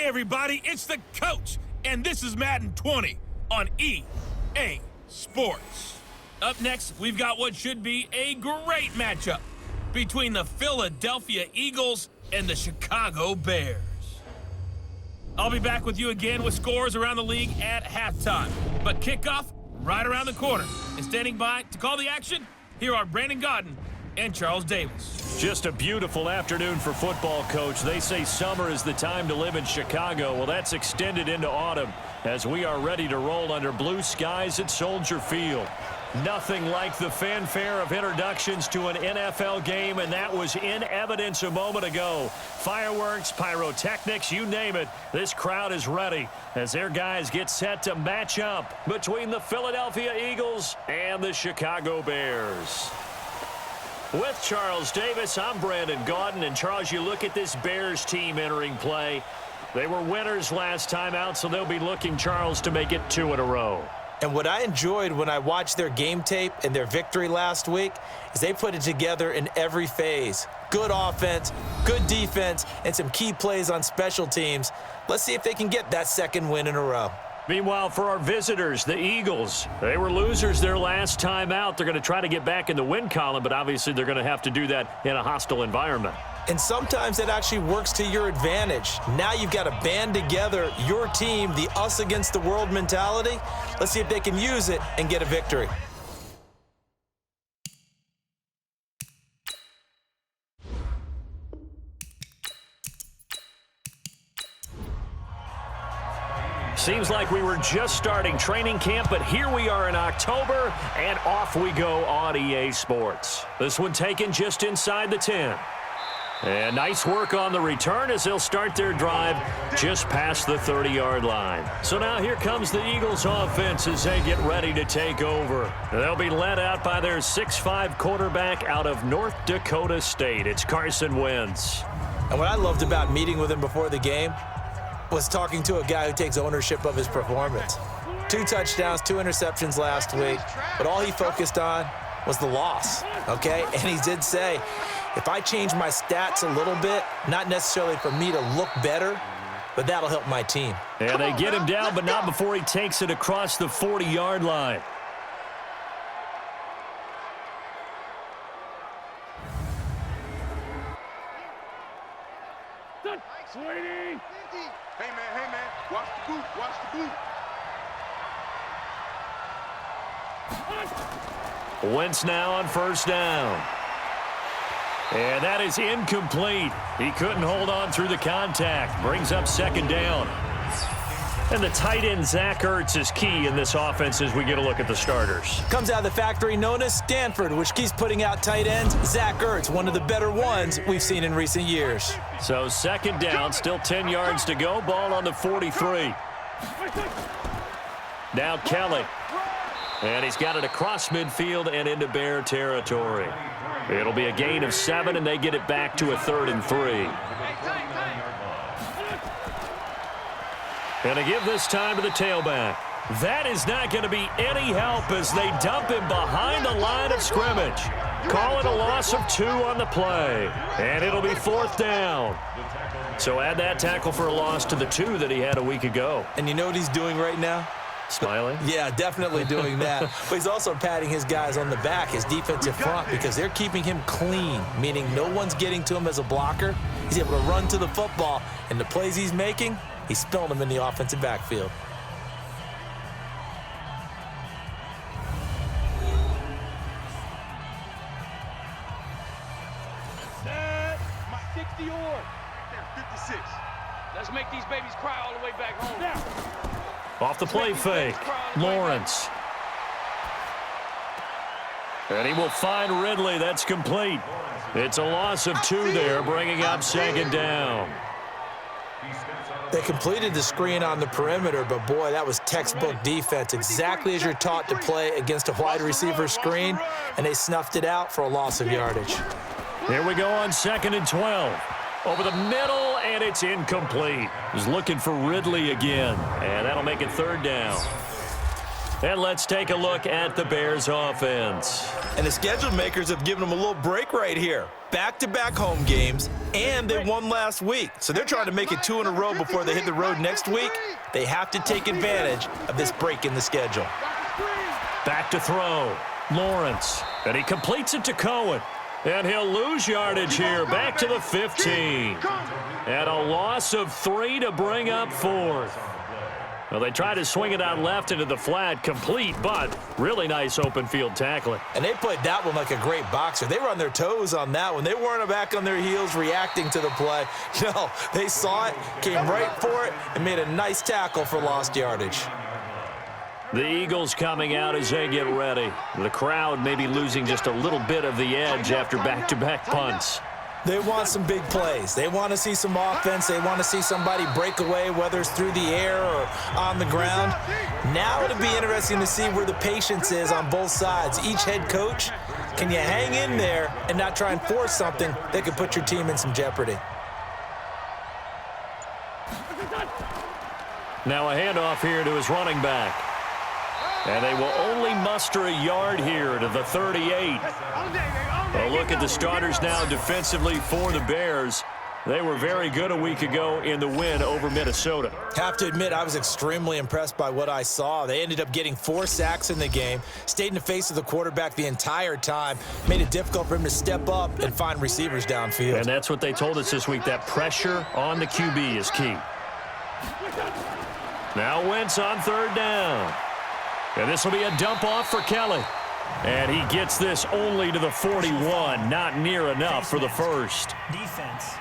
everybody, it's the coach, and this is Madden 20 on EA Sports. Up next, we've got what should be a great matchup between the Philadelphia Eagles and the Chicago Bears. I'll be back with you again with scores around the league at halftime, but kickoff right around the corner. And standing by to call the action, here are Brandon Gaudin and Charles Davis. Just a beautiful afternoon for football, Coach. They say summer is the time to live in Chicago. Well, that's extended into autumn as we are ready to roll under blue skies at Soldier Field. Nothing like the fanfare of introductions to an NFL game, and that was in evidence a moment ago. Fireworks, pyrotechnics, you name it. This crowd is ready as their guys get set to match up between the Philadelphia Eagles and the Chicago Bears. With Charles Davis, I'm Brandon Gaudin. And Charles, you look at this Bears team entering play. They were winners last time out, so they'll be looking, Charles, to make it 2 in a row. And what I enjoyed when I watched their game tape and their victory last week is they put it together in every phase. Good offense, good defense, and some key plays on special teams. Let's see if they can get that second win in a row. Meanwhile, for our visitors, the Eagles, they were losers their last time out. They're going to try to get back in the win column, but obviously they're going to have to do that in a hostile environment. And sometimes that actually works to your advantage. Now you've got to band together your team, the us against the world mentality. Let's see if they can use it and get a victory. Seems like we were just starting training camp, but here we are in October, and off we go on EA Sports. This one taken just inside the 10. And nice work on the return as they'll start their drive just past the 30-yard line. So now here comes the Eagles offense as they get ready to take over. They'll be led out by their 6'5" quarterback out of North Dakota State. It's Carson Wentz. And what I loved about meeting with him before the game was talking to a guy who takes ownership of his performance. 2 touchdowns, 2 interceptions last week, but all he focused on was the loss, okay? And he did say, if I change my stats a little bit, not necessarily for me to look better, but that'll help my team. And they get him down, but not before he takes it across the 40-yard line. Sweetie! Hey, man, watch the boot, watch the boot. Wentz now on first down. And that is incomplete. He couldn't hold on through the contact. Brings up second down. And the tight end, Zach Ertz, is key in this offense as we get a look at the starters. Comes out of the factory known as Stanford, which keeps putting out tight ends. Zach Ertz, one of the better ones we've seen in recent years. So second down, still 10 yards to go. Ball on the 43. Now Kelly. And he's got it across midfield and into Bear territory. It'll be a gain of 7, and they get it back to a 3rd and 3. And to give this time to the tailback. That is not going to be any help as they dump him behind the line of scrimmage. Call it a loss of 2 on the play. And it'll be 4th down. So add that tackle for a loss to the 2 that he had a week ago. And you know what he's doing right now? Smiling? Yeah, definitely doing that. But he's also patting his guys on the back, his defensive front, because they're keeping him clean, meaning no one's getting to him as a blocker. He's able to run to the football, and the plays he's making, he's spilling them in the offensive backfield. My 60 or 56. Let's make these babies cry all the way back home. Now. Off the play fake, Lawrence. And he will find Ridley. That's complete. It's a loss of 2 there, bringing up second down. They completed the screen on the perimeter, but boy, that was textbook defense, exactly as you're taught to play against a wide receiver screen, and they snuffed it out for a loss of yardage. Here we go on 2nd and 12. Over the middle, and it's incomplete. He's looking for Ridley again, and that'll make it 3rd down. And let's take a look at the Bears offense. And the schedule makers have given them a little break right here. Back-to-back home games, and they won last week. So they're trying to make it 2 in a row before they hit the road next week. They have to take advantage of this break in the schedule. Back to throw. Lawrence. And he completes it to Cohen. And he'll lose yardage here. Back to the 15. And a loss of 3 to bring up 4th. Well, they tried to swing it out left into the flat, complete, but really nice open field tackling. And they played that one like a great boxer. They were on their toes on that one. They weren't back on their heels reacting to the play. No, they saw it, came right for it, and made a nice tackle for lost yardage. The Eagles coming out as they get ready. The crowd maybe losing just a little bit of the edge after back-to-back punts. They want some big plays. They want to see some offense. They want to see somebody break away, whether it's through the air or on the ground. Now it'll be interesting to see where the patience is on both sides. Each head coach, can you hang in there and not try and force something that could put your team in some jeopardy? Now a handoff here to his running back. And they will only muster a yard here to the 38. A look at the starters now defensively for the Bears. They were very good a week ago in the win over Minnesota. Have to admit, I was extremely impressed by what I saw. They ended up getting 4 sacks in the game, stayed in the face of the quarterback the entire time, made it difficult for him to step up and find receivers downfield. And that's what they told us this week, that pressure on the QB is key. Now Wentz on 3rd down. And this will be a dump off for Kelly. And he gets this only to the 41, not near enough for the first. Defense.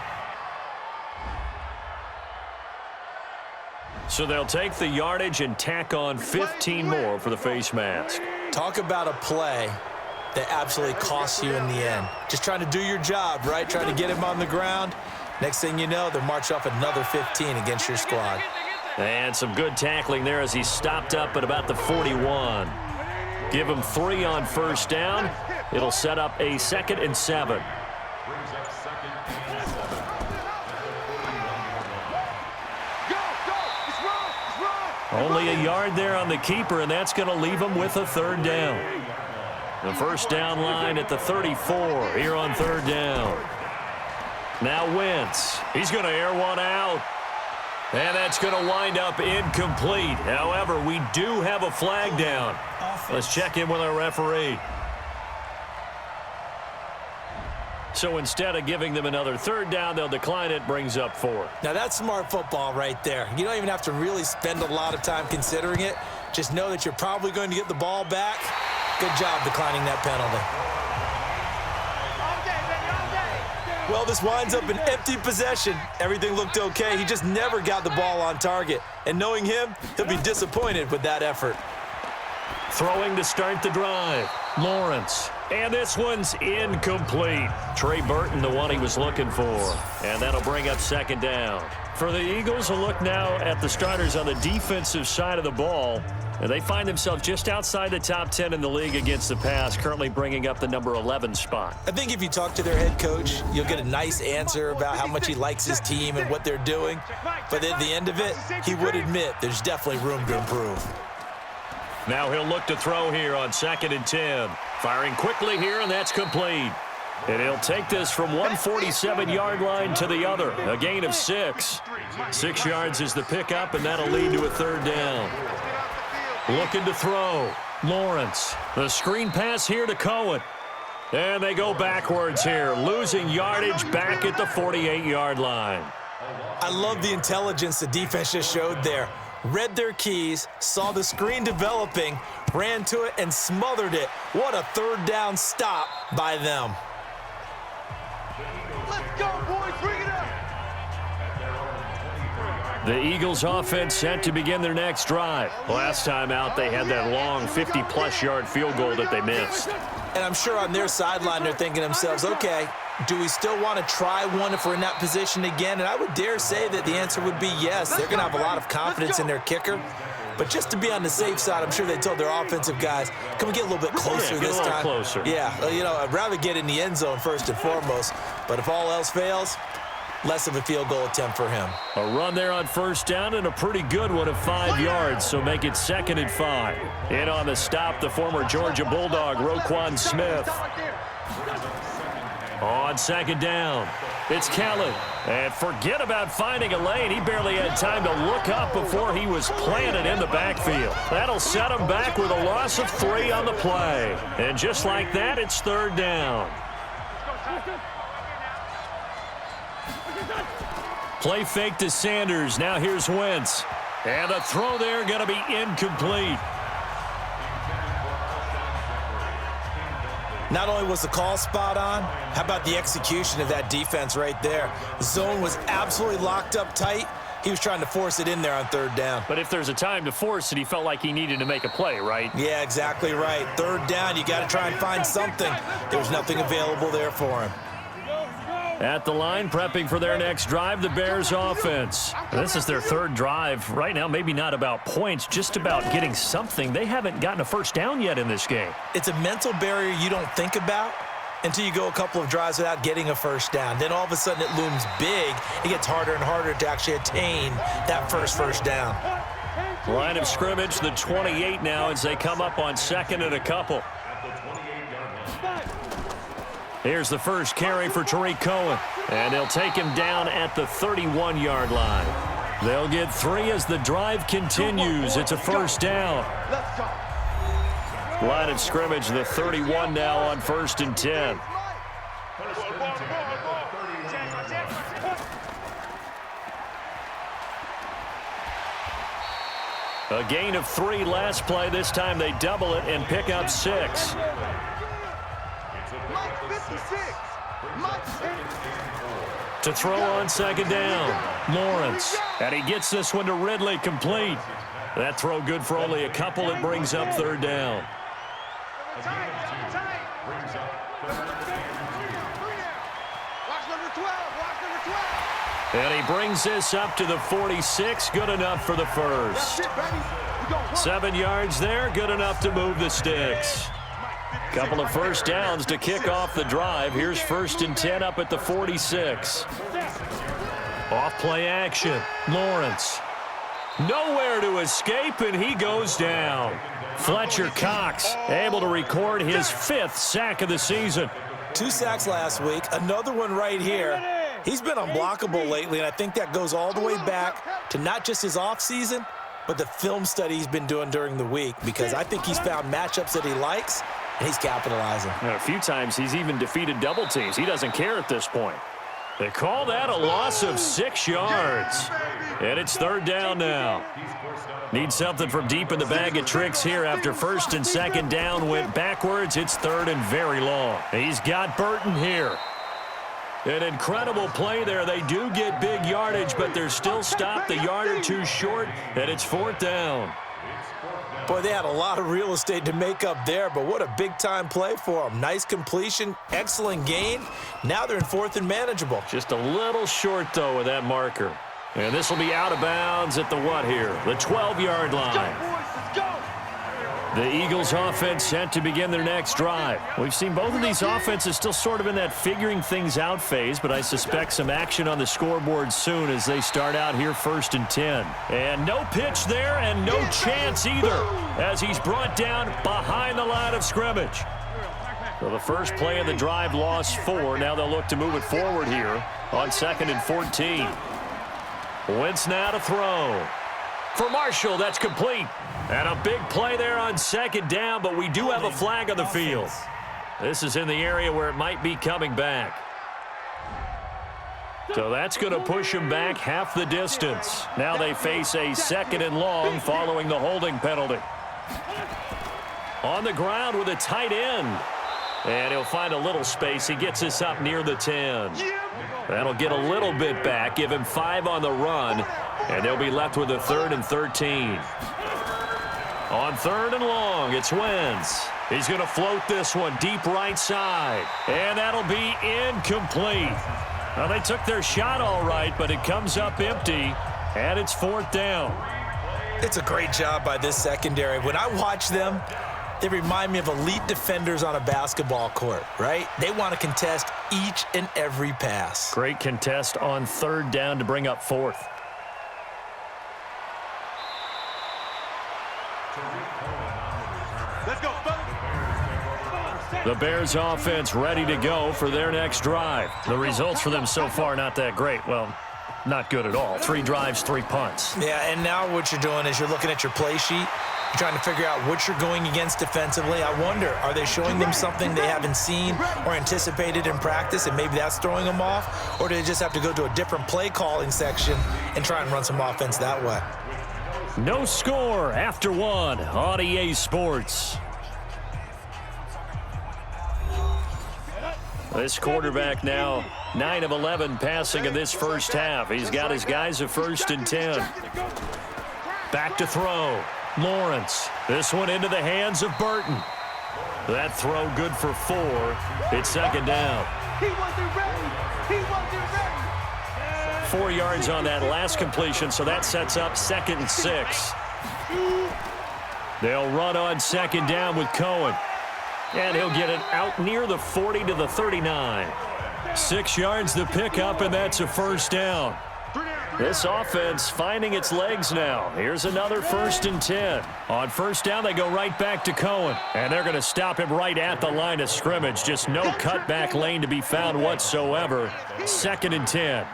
So they'll take the yardage and tack on 15 more for the face mask. Talk about a play that absolutely costs you in the end. Just trying to do your job, right? Trying to get him on the ground. Next thing you know, they'll march off another 15 against your squad. And some good tackling there as he stopped up at about the 41. Give him 3 on 1st down. It'll set up a 2nd and 7. Only a yard there on the keeper, and that's going to leave him with a 3rd down. The 1st down line at the 34 here on 3rd down. Now Wentz. He's going to air one out. And that's going to wind up incomplete. However, we do have a flag down. Let's check in with our referee. So instead of giving them another 3rd down, they'll decline it, brings up 4. Now that's smart football right there. You don't even have to really spend a lot of time considering it. Just know that you're probably going to get the ball back. Good job declining that penalty. Well, this winds up an empty possession. Everything looked okay. He just never got the ball on target. And knowing him, he'll be disappointed with that effort. Throwing to start the drive. Lawrence. And this one's incomplete. Trey Burton, the one he was looking for. And that'll bring up 2nd down. For the Eagles, a look now at the starters on the defensive side of the ball. And they find themselves just outside the top 10 in the league against the pass, currently bringing up the number 11 spot. I think if you talk to their head coach, you'll get a nice answer about how much he likes his team and what they're doing. But at the end of it, he would admit there's definitely room to improve. Now he'll look to throw here on 2nd and 10. Firing quickly here, and that's complete. And he'll take this from 147-yard line to the other, a gain of 6. 6 yards is the pickup, and that'll lead to a 3rd down. Looking to throw. Lawrence. The screen pass here to Cohen. And they go backwards here, losing yardage back at the 48-yard line. I love the intelligence the defense just showed there. Read their keys, saw the screen developing, ran to it, and smothered it. What a 3rd down stop by them. Let's go, boys. Bring it up. The Eagles offense set to begin their next drive. Last time out, they had that long 50-plus yard field goal that they missed. And I'm sure on their sideline, they're thinking to themselves, okay, do we still want to try one if we're in that position again? And I would dare say that the answer would be yes. They're going to have a lot of confidence in their kicker. But just to be on the safe side, I'm sure they told their offensive guys, can we get a little bit closer this time? Closer. Yeah, you know, I'd rather get in the end zone first and foremost. But if all else fails, less of a field goal attempt for him. A run there on first down and a pretty good one of 5 yards, so make it 2nd and 5. In on the stop, the former Georgia Bulldog, Roquan Smith. On 2nd down, it's Kelly. And forget about finding a lane. He barely had time to look up before he was planted in the backfield. That'll set him back with a loss of 3 on the play. And just like that, it's 3rd down. Play fake to Sanders. Now here's Wentz. And the throw there going to be incomplete. Not only was the call spot on, how about the execution of that defense right there? The zone was absolutely locked up tight. He was trying to force it in there on 3rd down. But if there's a time to force it, he felt like he needed to make a play, right? Yeah, exactly right. 3rd down, you got to try and find something. There's nothing available there for him. At the line, prepping for their next drive, the Bears offense. This is their 3rd drive. Right now, maybe not about points, just about getting something. They haven't gotten a first down yet in this game. It's a mental barrier you don't think about until you go a couple of drives without getting a first down. Then all of a sudden it looms big. It gets harder and harder to actually attain that first down. Line of scrimmage, the 28 now as they come up on 2nd and a couple. Here's the first carry for Tariq Cohen. And they'll take him down at the 31-yard line. They'll get 3 as the drive continues. It's a first down. Line of scrimmage, the 31 now on 1st and 10. A gain of 3 last play. This time they double it and pick up 6. To throw on 2nd down, Lawrence. And he gets this one to Ridley, complete. That throw good for only a couple. It brings up 3rd down. And he brings this up to the 46. Good enough for the first. 7 yards there. Good enough to move the sticks. Couple of first downs to kick off the drive. Here's 1st and 10 up at the 46. Off play action. Lawrence. Nowhere to escape, and he goes down. Fletcher Cox able to record his 5th sack of the season. 2 sacks last week. Another one right here. He's been unblockable lately, and I think that goes all the way back to not just his offseason, but the film study he's been doing during the week, because I think he's found matchups that he likes, and he's capitalizing. And a few times he's even defeated double teams. He doesn't care at this point. They call that a loss of 6 yards. And it's 3rd down now. Need something from deep in the bag of tricks here after 1st and 2nd down went backwards. It's 3rd and very long. He's got Burton here. An incredible play there. They do get big yardage, but they're still stopped a yard or 2 short, and it's 4th down. Boy, they had a lot of real estate to make up there, but what a big-time play for them. Nice completion, excellent gain. Now they're in 4th and manageable. Just a little short, though, with that marker. And this will be out of bounds at the what here? The 12-yard line. The Eagles offense set to begin their next drive. We've seen both of these offenses still sort of in that figuring things out phase, but I suspect some action on the scoreboard soon as they start out here 1st and 10. And no pitch there and no chance either as he's brought down behind the line of scrimmage. So the first play of the drive lost 4. Now they'll look to move it forward here on 2nd and 14. Wentz now to throw. For Marshall, that's complete. And a big play there on 2nd down, but we do have a flag on the field. This is in the area where it might be coming back. So that's going to push him back half the distance. Now they face a 2nd and long following the holding penalty. On the ground with a tight end. And he'll find a little space. He gets this up near the 10. That'll get a little bit back, give him 5 on the run, and they'll be left with a 3rd and 13. On 3rd and long, it's Wentz. He's going to float this one deep right side, and that'll be incomplete. Well, they took their shot all right, but it comes up empty, and it's 4th down. It's a great job by this secondary. When I watch them, They remind me of elite defenders on a basketball court, right? They want to contest each and every pass. Great contest on third down to bring up fourth. Let's go, The Bears offense ready to go for their next drive. The results for them so far not that great. Well, not good at all. 3 drives, 3 punts. Yeah, and now what you're doing is you're looking at your play sheet. You're trying to figure out what you're going against defensively. I wonder, are they showing them something they haven't seen or anticipated in practice, and maybe that's throwing them off? Or do they just have to go to a different play calling section and try and run some offense that way? No score after 1 on EA Sports. This quarterback now 9 of 11 passing in this first half. He's got his guys at 1st and 10. Back to throw. Lawrence. This one into the hands of Burton. That throw good for 4. It's 2nd down. He wasn't ready. He wasn't ready. 4 yards on that last completion, so that sets up 2nd and 6. They'll run on 2nd down with Cohen. And he'll get it out near the 40 to the 39. 6 yards the pickup, and that's a 1st down. This offense finding its legs now. Here's another 1st and 10. On 1st down, they go right back to Cohen. And they're going to stop him right at the line of scrimmage. Just no cutback lane to be found whatsoever. 2nd and 10.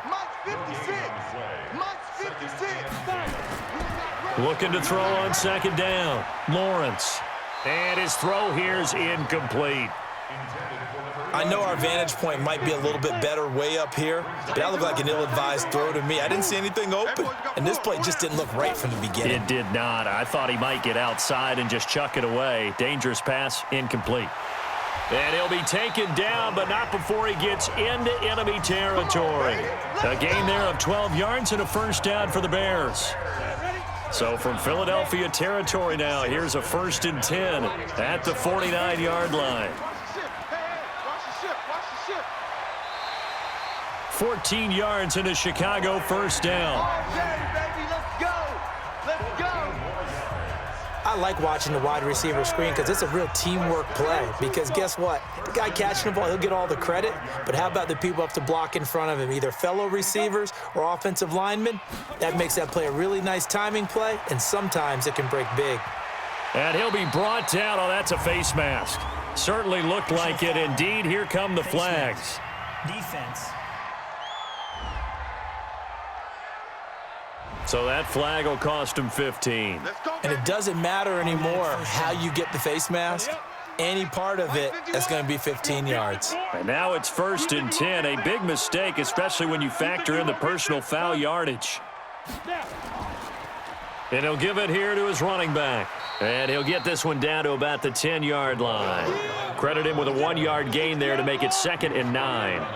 Looking to throw on 2nd down. Lawrence. And his throw here's incomplete. I know our vantage point might be a little bit better way up here, but that looked like an ill-advised throw to me. I didn't see anything open, and this play just didn't look right from the beginning. It did not. I thought he might get outside and just chuck it away. Dangerous pass, incomplete. And he'll be taken down, but not before he gets into enemy territory. A gain there of 12 yards and a 1st down for the Bears. So from Philadelphia territory now, here's a 1st and 10 at the 49-yard line. 14 yards into Chicago, 1st down. I like watching the wide receiver screen because it's a real teamwork play. Because guess what? The guy catching the ball, he'll get all the credit. But how about the people up to block in front of him, either fellow receivers or offensive linemen? That makes that play a really nice timing play, and sometimes it can break big. And he'll be brought down. Oh, that's a face mask. Certainly looked like it. Indeed, here come the flags. Defense. So that flag will cost him 15. And it doesn't matter anymore how you get the face mask. Any part of it, that's going to be 15 yards. And now it's 1st and 10. A big mistake, especially when you factor in the personal foul yardage. And he'll give it here to his running back. And he'll get this one down to about the 10-yard line. Credit him with a 1-yard gain there to make it 2nd and 9.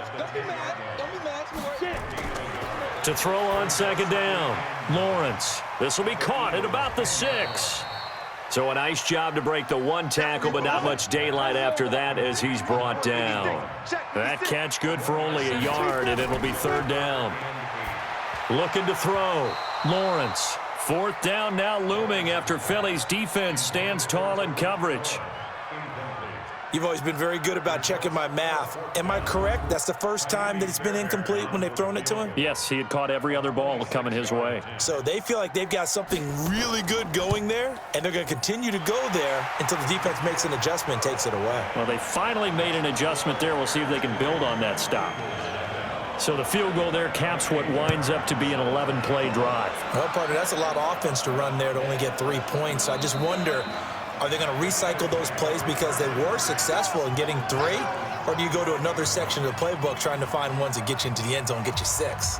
To throw on 2nd down, Lawrence. This will be caught at about the 6. So a nice job to break the 1 tackle, but not much daylight after that as he's brought down. That catch good for only a yard, and it'll be 3rd down. Looking to throw, Lawrence. 4th down now looming after Philly's defense stands tall in coverage. You've always been very good about checking my math. Am I correct? That's the first time that it's been incomplete when they've thrown it to him? Yes, he had caught every other ball coming his way. So they feel like they've got something really good going there, and they're going to continue to go there until the defense makes an adjustment and takes it away. Well, they finally made an adjustment there. We'll see if they can build on that stop. So the field goal there caps what winds up to be an 11-play drive. Well, partner, that's a lot of offense to run there to only get 3 points. So I just wonder, are they going to recycle those plays because they were successful in getting 3? Or do you go to another section of the playbook trying to find ones that get you into the end zone and get you 6?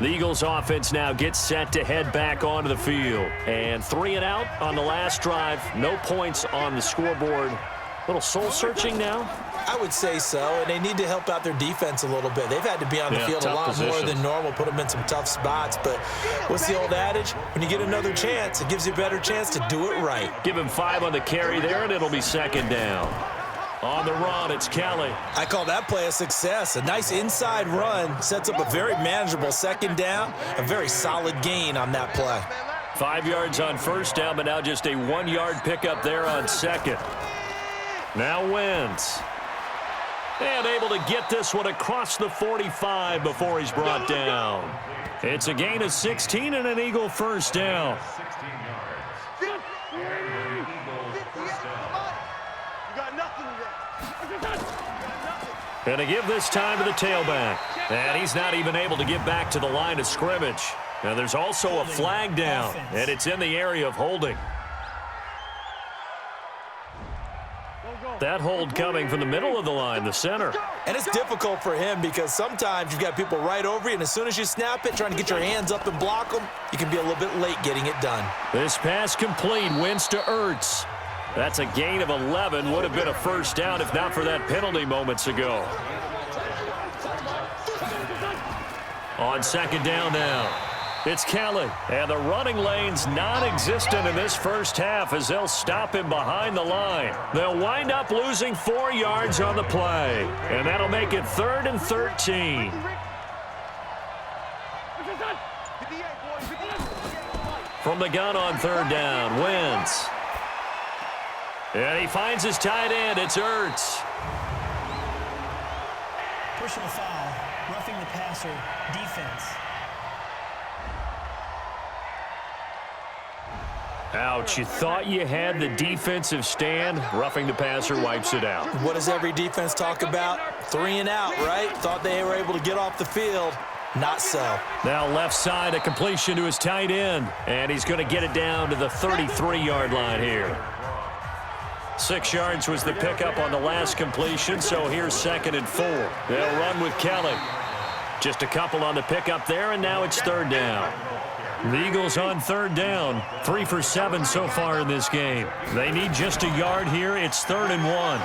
The Eagles offense now gets set to head back onto the field. And 3 and out on the last drive. No points on the scoreboard. A little soul-searching now? I would say so, and they need to help out their defense a little bit. They've had to be on the field a lot more than normal, put them in some tough spots. But what's the old adage? When you get another chance, it gives you a better chance to do it right. Give him 5 on the carry there, and it'll be 2nd down. On the run, it's Kelly. I call that play a success. A nice inside run sets up a very manageable 2nd down, a very solid gain on that play. 5 yards on 1st down, but now just a 1-yard pickup there on 2nd. Now Wentz. And able to get this one across the 45 before he's brought down. It's a gain of 16 and an Eagle first down. And to give this time to the tailback. And he's not even able to get back to the line of scrimmage. Now there's also a flag down, and it's in the area of holding. That hold coming from the middle of the line, the center. And it's difficult for him because sometimes you've got people right over you, and as soon as you snap it, trying to get your hands up and block them, you can be a little bit late getting it done. This pass complete, Wentz to Ertz. That's a gain of 11. Would have been a first down if not for that penalty moments ago. On second down now, it's Kelly. And the running lane's non-existent in this first half as they'll stop him behind the line. They'll wind up losing 4 yards on the play. And that'll make it 3rd and 13. From the gun on third down, Wentz. And he finds his tight end. It's Ertz. Personal foul, roughing the passer, defense. Ouch, you thought you had the defensive stand. Roughing the passer wipes it out. What does every defense talk about? 3 and out, right? Thought they were able to get off the field. Not so. Now left side, a completion to his tight end. And he's going to get it down to the 33-yard line here. 6 yards was the pickup on the last completion, so here's 2nd and 4. They'll run with Kelly. Just a couple on the pickup there, and now it's 3rd down. The Eagles on 3rd down, 3 for 7 so far in this game. They need just a yard here. It's 3rd and 1.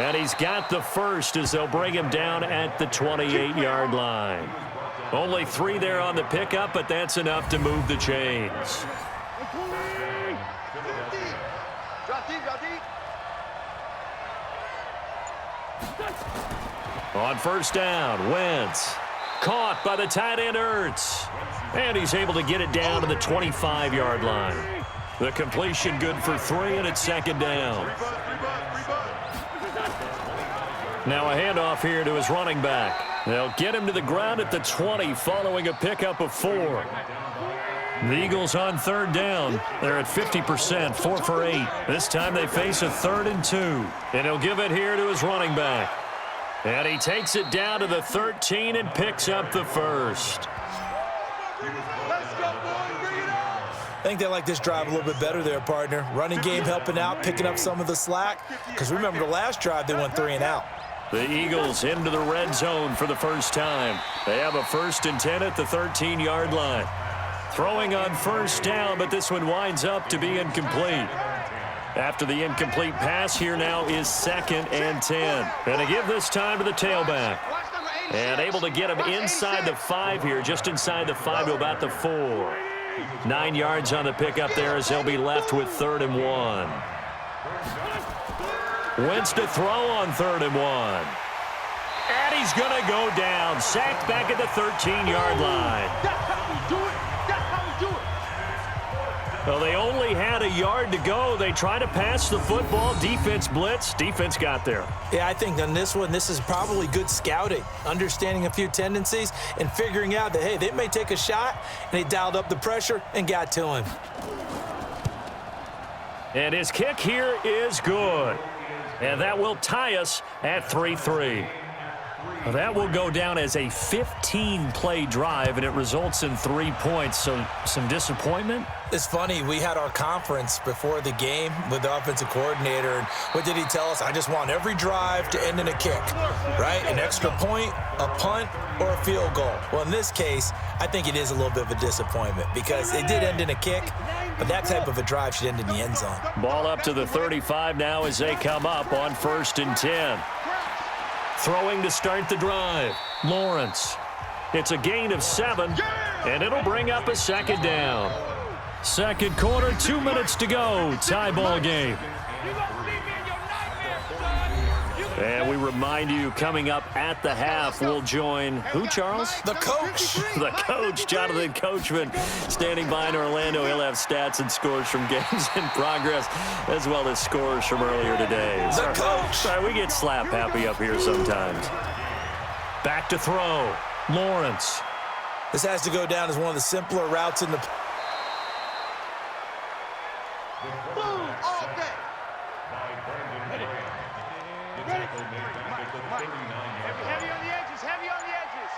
And he's got the first as they'll bring him down at the 28-yard line. Only 3 there on the pickup, but that's enough to move the chains. On first down, Wentz. Caught by the tight end, Ertz. And he's able to get it down to the 25-yard line. The completion good for 3, and it's 2nd down. Now a handoff here to his running back. They'll get him to the ground at the 20 following a pickup of 4. The Eagles on 3rd down. They're at 50%, 4 for 8. This time they face a 3rd and 2. And he'll give it here to his running back. And he takes it down to the 13 and picks up the first. I think they like this drive a little bit better there, partner. Running game helping out, picking up some of the slack. Because remember, the last drive they went 3 and out. The Eagles into the red zone for the first time. They have a 1st and 10 at the 13-yard line. Throwing on first down, but this one winds up to be incomplete. After the incomplete pass, here now is 2nd and 10. And to give this time to the tailback. And able to get him inside the 5 here, just inside the 5 to about the 4. 9 yards on the pickup there as they'll be left with 3rd and 1. Wentz to throw on 3rd and 1. And he's going to go down. Sacked back at the 13-yard line. That's how we do it. That's how we do it. Well, they only had a yard to go. They try to pass the football. Defense blitz. Defense got there. Yeah, I think on this one, this is probably good scouting, understanding a few tendencies and figuring out that, hey, they may take a shot, and they dialed up the pressure and got to him. And his kick here is good. And that will tie us at 3-3. That will go down as a 15-play drive, and it results in 3 points. So some disappointment? It's funny, we had our conference before the game with the offensive coordinator, and what did he tell us? I just want every drive to end in a kick, right? An extra point, a punt, or a field goal. Well, in this case, I think it is a little bit of a disappointment because it did end in a kick, but that type of a drive should end in the end zone. Ball up to the 35 now as they come up on 1st and 10. Throwing to start the drive, Lawrence. It's a gain of 7, and it'll bring up a 2nd down. Second quarter, 2 minutes to go. Tie ball game. And we remind you, coming up at the half, we'll join who, Charles? The coach. The coach, Jonathan Coachman, standing by in Orlando. He'll have stats and scores from games in progress, as well as scores from earlier today. The coach. Sorry, we get slap happy up here sometimes. Back to throw. Lawrence. This has to go down as one of the simpler routes in the... Heavy on the edges, heavy on the edges.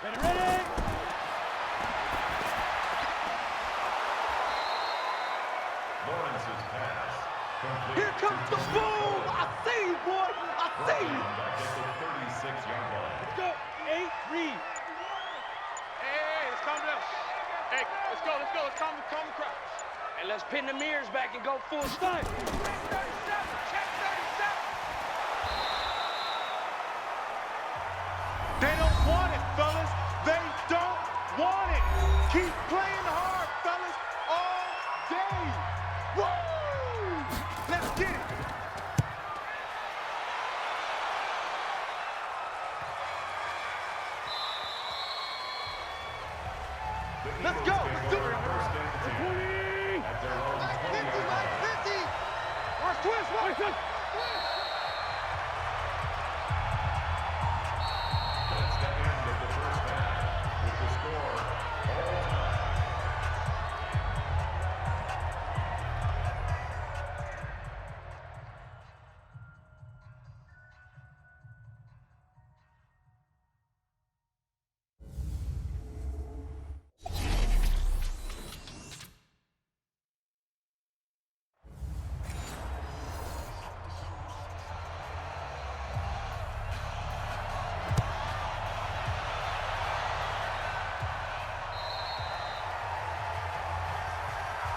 Ready? Lawrence's pass. Here comes the boom! I see you, boy! I see you! Back at the 36-yard line. Let's go. 8, read. Hey, let's calm down. Hey, let's go. Let's calm the crowd. And let's pin the mirrors back and go full style. Check 37. They don't want it, fellas. They don't want it. Keep playing hard, fellas, all day. Woo! Let's get it. Let's go. Let's do it. 20. 50. Where's Twist? Where's Twist? That's the end of the first half with the score all time.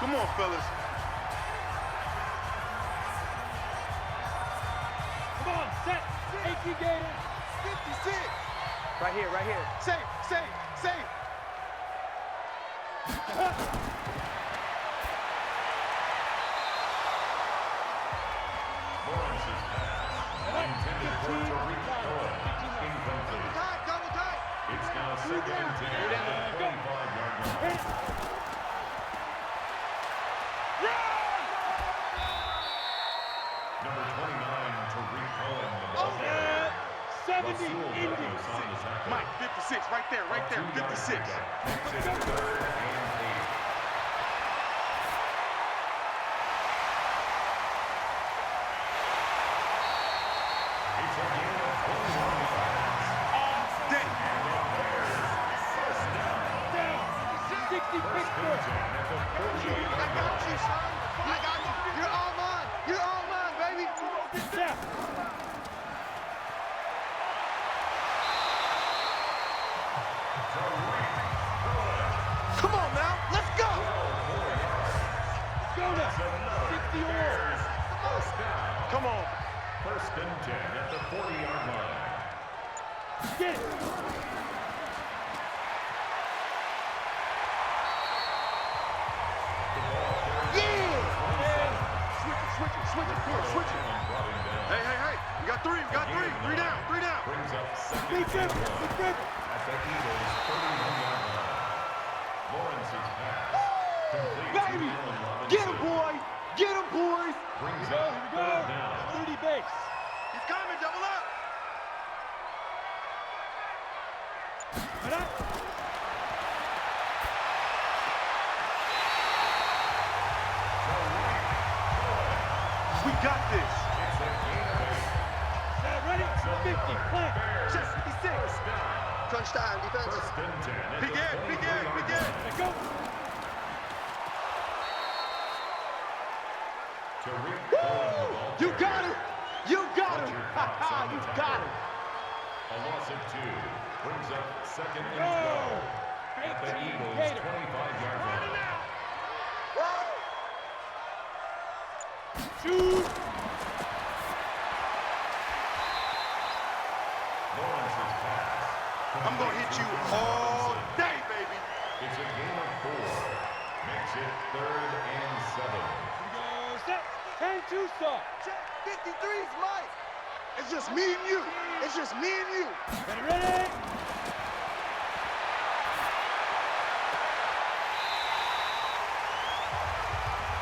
Come on, fellas. Come on, set. AP Gator. 56. Right here. Safe. Lawrence's pass. Intended for Tariq Cohen. Incomplete. Double tight. It's now second and 10 at the 25-yard line. Number 29, Tariq Cohen, the ball carrier. 70 Rasul Indians. Ramos on the tackle. Mike, 56, right there, 56. Makes it 3rd and 8. It's a gain of 21 yards. Day. First down. 60 Pittsburgh at the 48-yard line. I got you. You're all mine, baby. Come on now, let's go. Go now. 60 yards. First down. Come on. First and 10 at the 40-yard line. Get it. Switch it. Hey. We got three. Three down. Brings up second and 1 at the Eagles' 31-yard line. Lawrence's pass. Complete to Baby, Allen Robinson. get him, boy. Get him, boys. Brings up 3rd down. 30 base. He's coming, double up. We got this. It's a gain of 8. Ready? 50. Plant. Bears. 56. First down. Crunch time, defense. First and 10 at Big the Ed. 23-yard line. Go. Tariq Cohen, the ball You carrier. got it. You got him. Roger Cox on the You tackle. got it. A loss of 2 brings up second and 12 at the Eagles' 25-yard line. Shoot. Lawrence's pass. I'm going to hit you all day, baby. It's a gain of 4. Makes it 3rd and 7. in Tucson. Check. 53's Mike. It's just me and you. It's just me and you. Ready?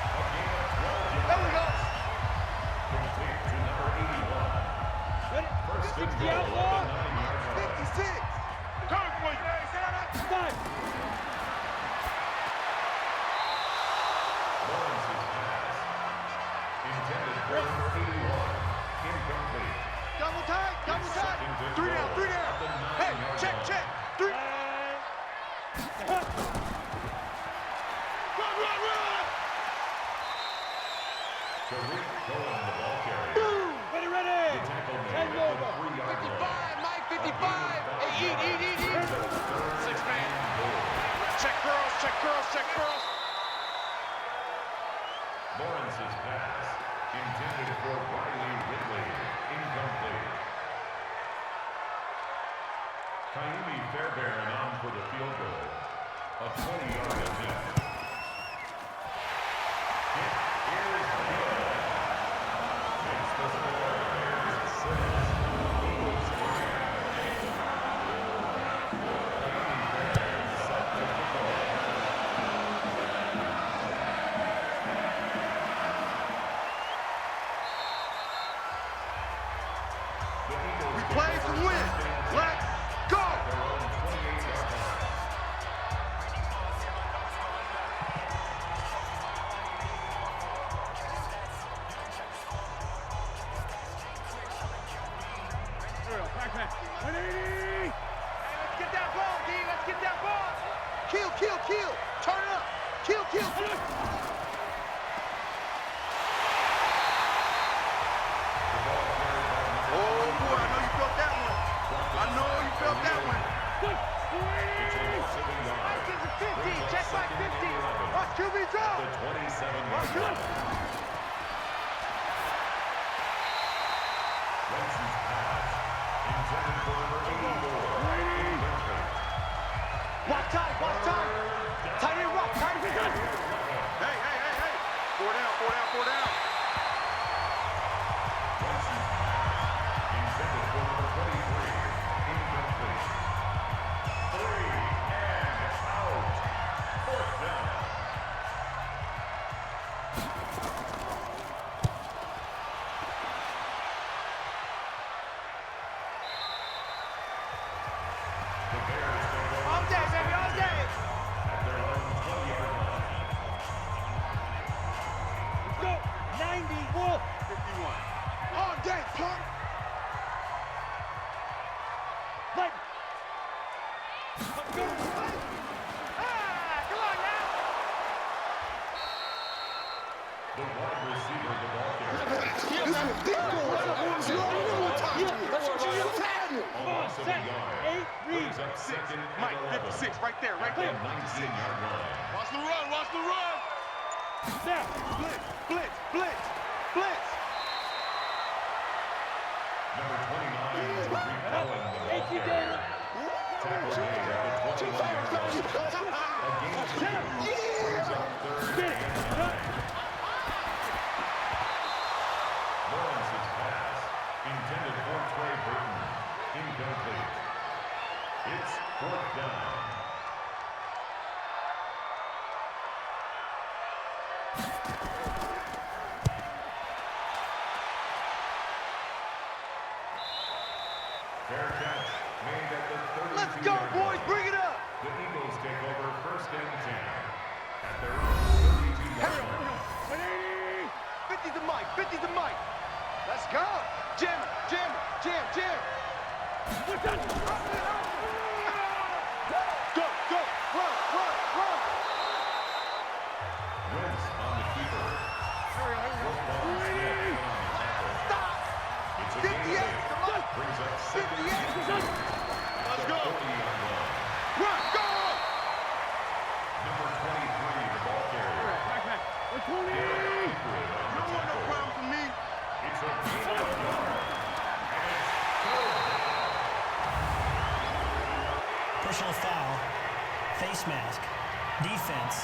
There we go. Complete to number 81. Ready? First and 60 goal out at long. the 9-yard line. 56. Coming for you. Stop. Lawrence's pass. Intended for number 81. Incomplete. Double tight. Double tight. Second and 3 down. goal 3 down. at the Hey, 9-yard check, line. check. 3. Tariq Cohen, the ball carrier. Ready? The tackle made at Hand the over. 3-yard line. 55, Mike. 55. Hey, eat. 6-man. Check girls. Check girls. Check girls. Lawrence's pass. Intended for Riley Ridley. Incomplete. Kaimi Fairbairn on for the field goal. A 20-yard attempt. It is good. Makes the score Bears 6. Eagles 3. Kaimi Fairbairn set to kick off. The Eagles Play to win. Let's go. their own 28-yard line. Ready? Let's get that ball, D. Let's get that ball. Kill. Turn it up. Kill. Oh, boy, I know you felt that one. I know you felt that one. Mike is a 50. Check Mike 50. Watch QB drop. The 27-yard Watch line. Wentz's pass. Intended for number 84. Incomplete. Watch time. Tight end rock. Hey. 4 down. Wentz's pass. Intended for number 23. Incomplete. 3 and out. 4th down. The Bears take over All day, baby, all day. at their own 20-yard line. Let's go. 90 Wolf. 51. All day, punk. Like. Let's go. Come on now. The wide receiver of the ball carrier. Loss of a yard. Brings up second and Mike, 11. 56, right there. At the 19-yard line. Watch the run. Now. Blitz. Number 29, Tariq Cohen, the ball Thank you, carrier. Dana. Tackle made at the 21-yard line. A gain of 2. Brings up 3rd and 9. Lawrence's pass. Intended for Trey Burton. Incomplete. It's 4th down. Fair catch made at the 32-yard Let's go, boys. line. Bring it up. The Eagles take over 1st and 10 at their own 32-yard line. 50 to Mike. Let's go. Jam. Go. Run. Wentz on the keeper. Football snap on the tackle. Stop. It's a 58 gain of 8. to Mike. Brings up 2nd and 10. 58. Let's go. 40-yard line. Run. Go. Number 23, the ball carrier. Garrett Equid on the No tackle. problem for me. It's a gain of 1 yard. And it's 3rd down. Personal foul. Face mask. Defense.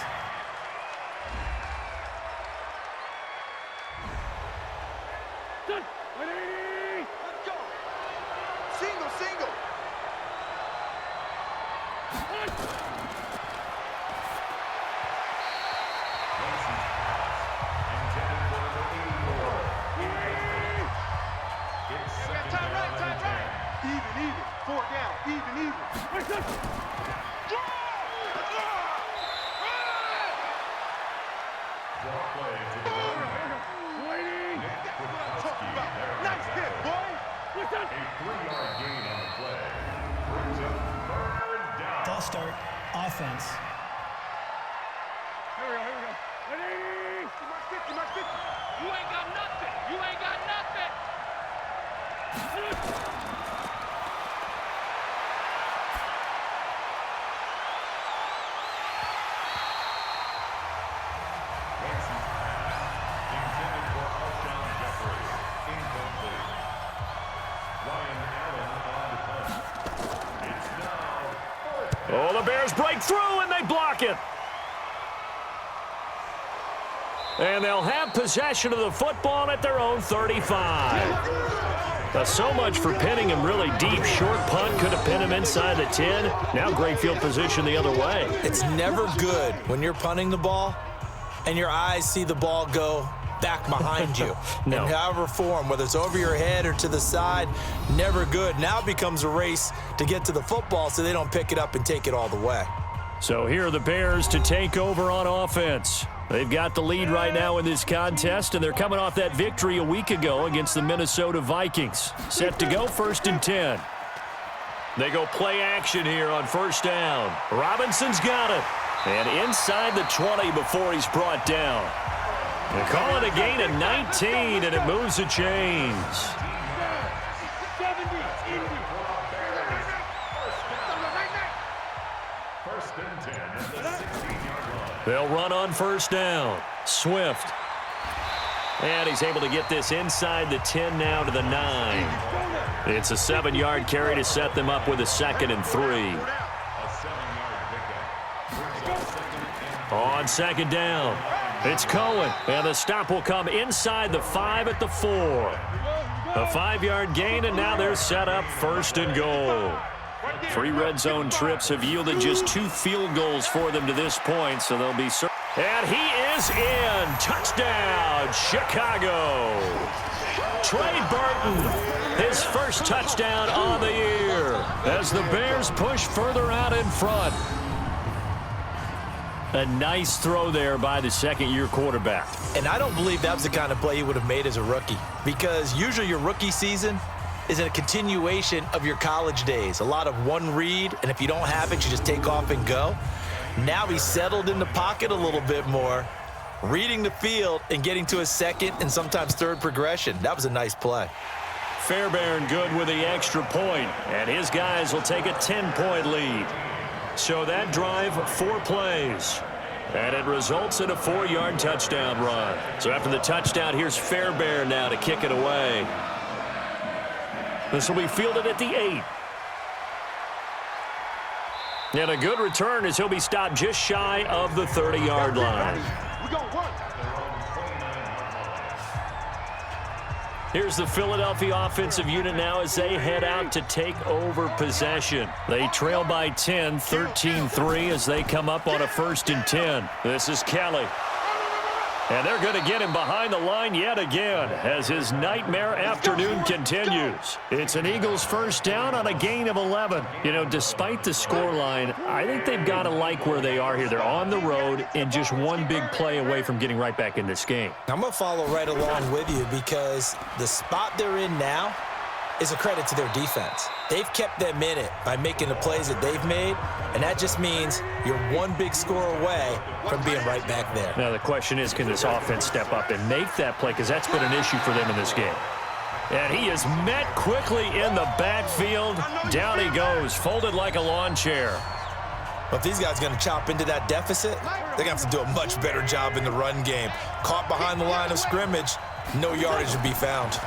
Let's go. Single, single. Time right. Even. 4 down. Even. Nice hit, boy. A 3-yard gain on the play. Brings up third down. False start. Offense. Here we go. Ready? Mark 50. You ain't got nothing. Wentz's pass intended for Alshon Jeffrey. Incomplete. Ryan Allen on the punt. It's now 4th. Oh, the Bears break through, and they block it. And they'll have possession of the football at their own 35. So much for pinning him really deep. Short punt could have pinned him inside the 10. Now great field position the other way. It's never good when you're punting the ball and your eyes see the ball go back behind you. No. In however form, whether it's over your head or to the side, never good. Now it becomes a race to get to the football so they don't pick it up and take it all the way. So here are the Bears to take over on offense. They've got the lead right now in this contest, and they're coming off that victory a week ago against the Minnesota Vikings. Set to go 1st and 10. They go play action here on 1st down. Robinson's got it. And inside the 20 before he's brought down. They call it a gain of 19, and it moves the chains. 70, Indy. First and 10 at the 16-yard line. They'll run on 1st down. Swift. And he's able to get this inside the 10 now to the 9. It's a 7-yard carry to set them up with a 2nd and 3. A 7-yard pickup. Brings up 2nd and On 2nd down, it's Cohen. And the stop will come inside the 5 at the 4. A 5-yard gain, and now they're set up 1st and goal. 3 red zone trips have yielded just 2 field goals for them to this point, so they'll be... And he is in. Touchdown, Chicago. Trey Burton, his first touchdown on the year as the Bears push further out in front. A nice throw there by the 2nd-year quarterback. And I don't believe that was the kind of play he would have made as a rookie, because usually your rookie season is a continuation of your college days. A lot of one read, and if you don't have it, you just take off and go. Now he's settled in the pocket a little bit more, reading the field and getting to a 2nd and sometimes 3rd progression. That was a nice play. Fairbairn good with the extra point, and his guys will take a 10-point lead. So that drive, 4 plays, and it results in a 4-yard touchdown run. So after the touchdown, here's Fairbairn now to kick it away. This will be fielded at the 8. And a good return as he'll be stopped just shy of the 30-yard line. We're going once. Here's the Philadelphia offensive unit now as they head out to take over possession. They trail by 10, 13-3 as they come up on a 1st and 10. This is Kelly. And they're going to get him behind the line yet again as his nightmare afternoon continues. It's an Eagles 1st down on a gain of 11. You know, despite the scoreline, I think they've got to like where they are here. They're on the road and just one big play away from getting right back in this game. I'm going to follow right along with you because the spot they're in now is a credit to their defense. They've kept them in it by making the plays that they've made, and that just means you're one big score away from being right back there. Now the question is, can this offense step up and make that play? Because that's been an issue for them in this game. And he is met quickly in the backfield. Down he goes, folded like a lawn chair. But if these guys are going to chop into that deficit, they're going to have to do a much better job in the run game. Caught behind the line of scrimmage, no yardage to be found.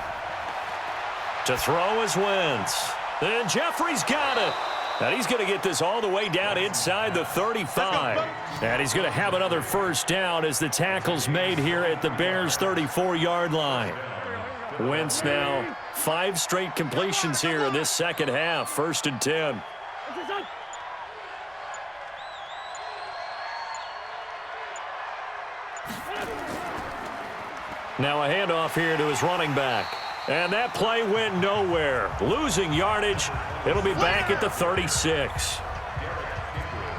To throw is Wentz. And Jeffrey's got it. And he's going to get this all the way down inside the 35. And he's going to have another 1st down as the tackle's made here at the Bears' 34-yard line. Wentz now 5 straight completions here in this second half. 1st and 10. Now a handoff here to his running back. And that play went nowhere. Losing yardage. It'll be back at the 36.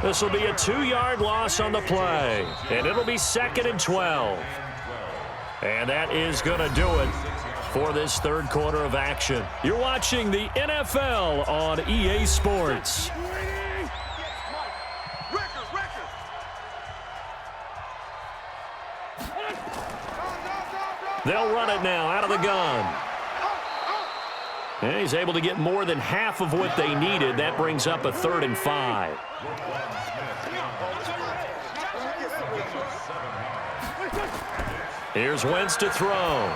This will be a 2-yard loss on the play. And it'll be 2nd and 12. And that is going to do it for this third quarter of action. You're watching the NFL on EA Sports. They'll run it now out of the gun. And he's able to get more than half of what they needed. That brings up a 3rd and 5. Here's Wentz to throw.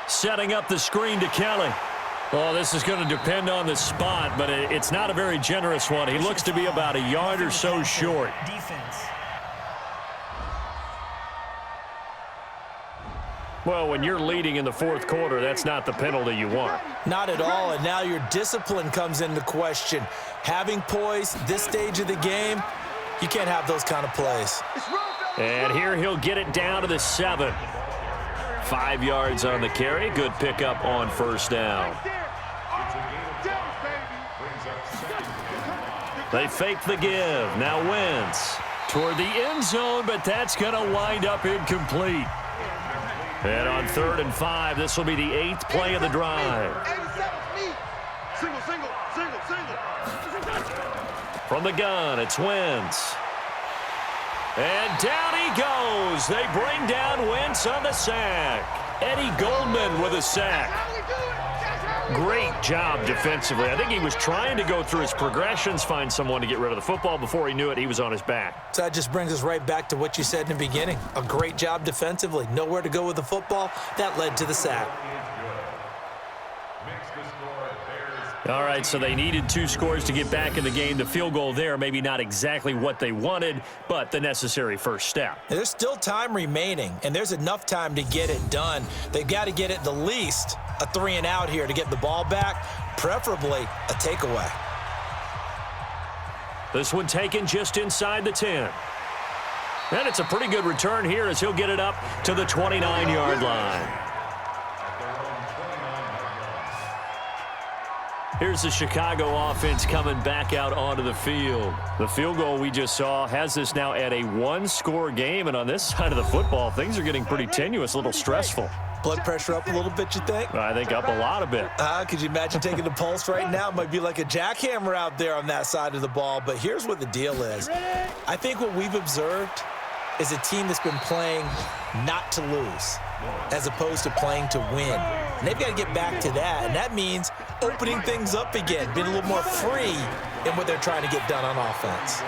Setting up the screen to Kelly. Oh, this is going to depend on the spot, but it's not a very generous one. He looks to be about a yard or so short. Defense. Well, when you're leading in the 4th quarter, that's not the penalty you want. Not at all, and now your discipline comes into question. Having poise this stage of the game, you can't have those kind of plays. And here he'll get it down to the 7. 5 yards on the carry. Good pickup on 1st down. They fake the give. Now Wentz toward the end zone, but that's going to wind up incomplete. And on 3rd and 5, this will be the 8th play of the drive. Single, single, single, single. From the gun, it's Wentz. And down he goes. They bring down Wentz on the sack. Eddie Goldman with a sack. Great job defensively. I think he was trying to go through his progressions, find someone to get rid of the football. Before he knew it, he was on his back. So that just brings us right back to what you said in the beginning. A great job defensively. Nowhere to go with the football. That led to the sack. All right, so they needed 2 scores to get back in the game. The field goal there, maybe not exactly what they wanted, but the necessary first step. There's still time remaining, and there's enough time to get it done. They've got to get at the least a 3 and out here to get the ball back, preferably a takeaway. This one taken just inside the 10. And it's a pretty good return here as he'll get it up to the 29-yard line. Here's the Chicago offense coming back out onto the field. The field goal we just saw has this now at a 1-score game, and on this side of the football, things are getting pretty tenuous, a little stressful. Blood pressure up a little bit, you think? I think up a lot a bit. Could you imagine taking the pulse right now? It might be like a jackhammer out there on that side of the ball, but here's what the deal is. I think what we've observed is a team that's been playing not to lose as opposed to playing to win. And they've got to get back to that, and that means opening things up again, being a little more free in what they're trying to get done on offense.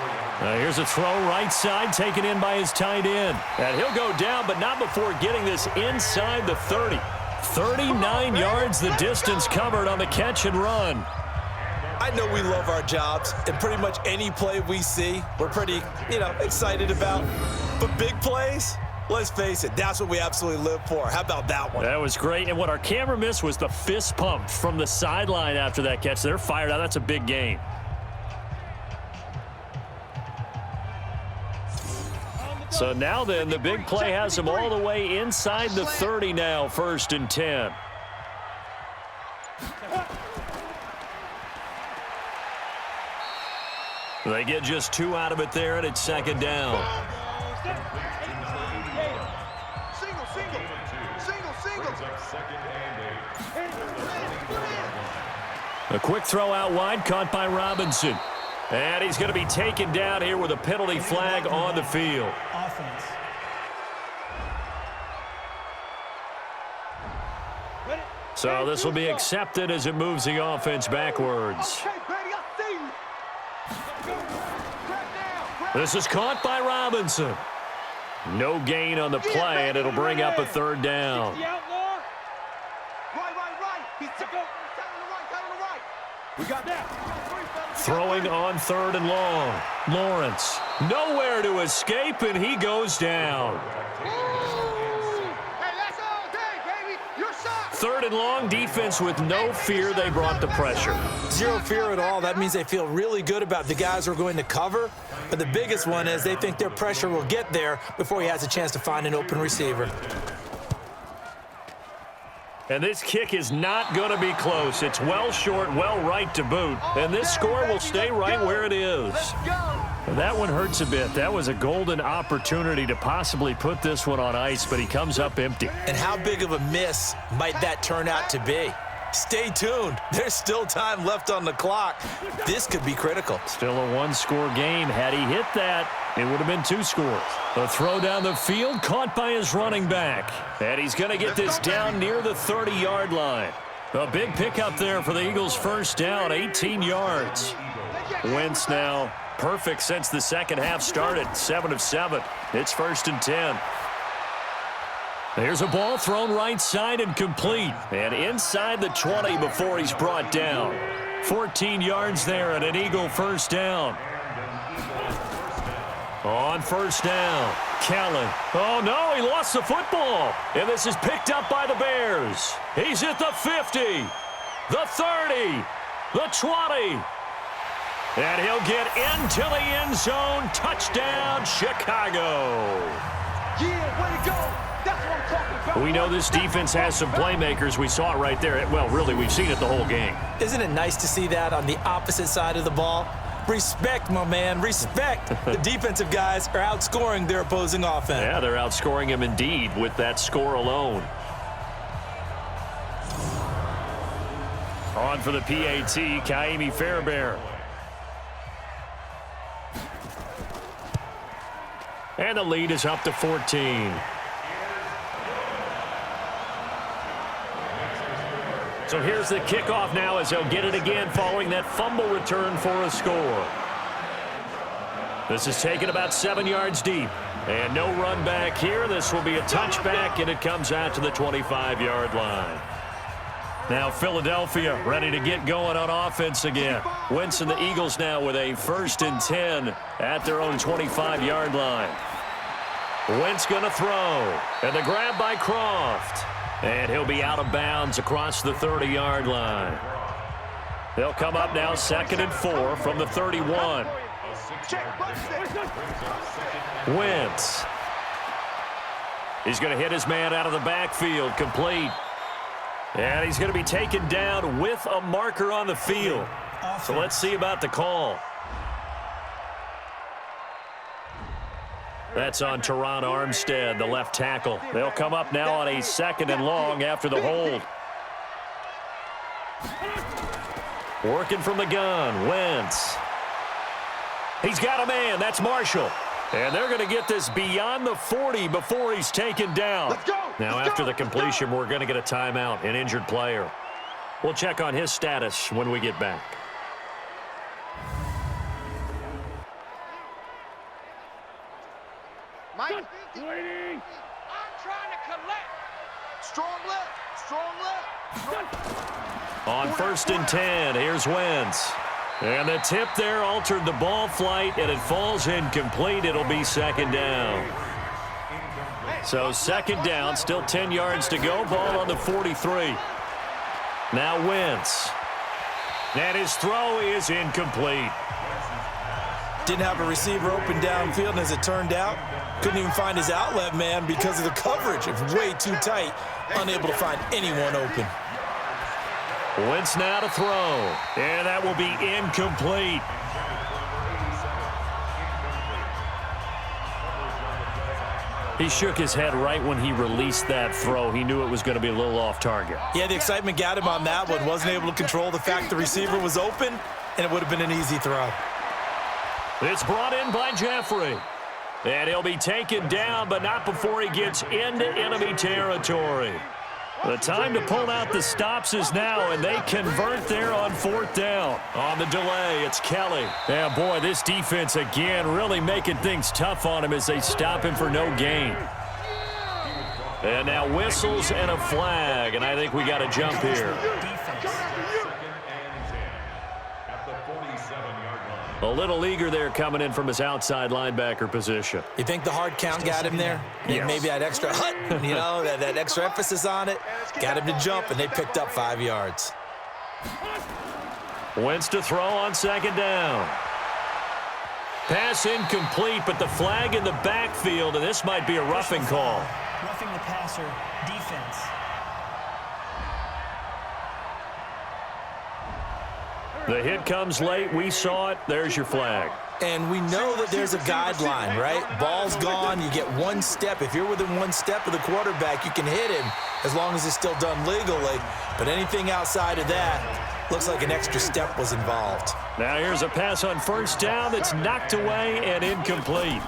Here's a throw right side taken in by his tight end. And he'll go down, but not before getting this inside the 30. 39 yards the distance covered on the catch and run. I know we love our jobs, and pretty much any play we see, we're pretty, excited about. But big plays, let's face it, that's what we absolutely live for. How about that one? That was great, and what our camera missed was the fist pump from the sideline after that catch. They're fired out. That's a big game. So now then, the big play has them all the way inside the 30 now, 1st and 10. They get just 2 out of it there, and it's 2nd down. Single, single, single, single. A quick throw out wide, caught by Robinson. And he's going to be taken down here with a penalty flag on the field. Offense. So this will be accepted as it moves the offense backwards. This is caught by Robinson. No gain on the play, and it'll bring up a 3rd down. Right. He's to go. Right. We got that. Throwing on 3rd and long. Lawrence, nowhere to escape, and he goes down. Hey, that's all day, baby. You're shot. 3rd and long, defense with no fear. They brought the pressure. Zero fear at all. That means they feel really good about the guys who are going to cover. But the biggest one is they think their pressure will get there before he has a chance to find an open receiver. And this kick is not going to be close. It's well short, well right to boot. And this score will stay right where it is. That one hurts a bit. That was a golden opportunity to possibly put this one on ice, but he comes up empty. And how big of a miss might that turn out to be? Stay tuned. There's still time left on the clock. This could be critical. Still a one-score game. Had he hit that, it would have been 2 scores. The throw down the field, caught by his running back. And he's going to get this down near the 30-yard line. A big pickup there for the Eagles' first down, 18 yards. Wentz now perfect since the second half started, 7 of 7. It's 1st and 10. There's a ball thrown right side and complete. And inside the 20 before he's brought down. 14 yards there and an Eagle first down. On first down, Kelly. Oh, no, he lost the football. And this is picked up by the Bears. He's at the 50, the 30, the 20. And he'll get into the end zone. Touchdown, Chicago. Yeah, way to go. That's what I'm talking about. We know this defense has some playmakers. We saw it right there. Well, really, we've seen it the whole game. Isn't it nice to see that on the opposite side of the ball? Respect, my man, respect. The defensive guys are outscoring their opposing offense. Yeah, they're outscoring him indeed with that score alone. On for the PAT, Ka'imi Fairbairn. And the lead is up to 14. So here's the kickoff now as they'll get it again following that fumble return for a score. This is taken about 7 yards deep. And no run back here. This will be a touchback, and it comes out to the 25-yard line. Now Philadelphia ready to get going on offense again. Wentz and the Eagles now with a 1st and 10 at their own 25-yard line. Wentz going to throw. And the grab by Croft. And he'll be out of bounds across the 30-yard line. They'll come up now 2nd and 4 from the 31. Wentz. He's going to hit his man out of the backfield, complete. And he's going to be taken down with a marker on the field. So let's see about the call. That's on Teron Armstead, the left tackle. They'll come up now on a 2nd and long after the hold. Working from the gun, Wentz. He's got a man, that's Marshall. And they're going to get this beyond the 40 before he's taken down. Now after the completion, we're going to get a timeout, an injured player. We'll check on his status when we get back. Mike, waiting. I'm trying to collect. Strong left. On 1st and 10, here's Wentz. And the tip there altered the ball flight, and it falls incomplete. It'll be 2nd down. So 2nd down, still 10 yards to go. Ball on the 43. Now Wentz. And his throw is incomplete. Didn't have a receiver open downfield, and as it turned out, couldn't even find his outlet man because of the coverage. It was way too tight, unable to find anyone open. Wentz now to throw, and that will be incomplete. He shook his head right when he released that throw. He knew it was going to be a little off target. Yeah, the excitement got him on that one. Wasn't able to control the fact the receiver was open, and it would have been an easy throw. It's brought in by Jeffrey. And he'll be taken down, but not before he gets into enemy territory. The time to pull out the stops is now, and they convert there on 4th down. On the delay, it's Kelly. Yeah, boy, this defense again really making things tough on him as they stop him for no gain. And now whistles and a flag, and I think we got a jump here. At the 47-yard line. A little eager there coming in from his outside linebacker position. You think the hard count got him there? Yes. Maybe that extra hut, that extra emphasis on it, got him to jump, and they picked up 5 yards. Wentz to throw on second down. Pass incomplete, but the flag in the backfield, and this might be a roughing call. Roughing the passer, defense. The hit comes late. We saw it. There's your flag. And we know that there's a guideline, right? Ball's gone. You get 1 step. If you're within 1 step of the quarterback, you can hit him as long as it's still done legally. But anything outside of that, looks like an extra step was involved. Now here's a pass on first down that's knocked away and incomplete.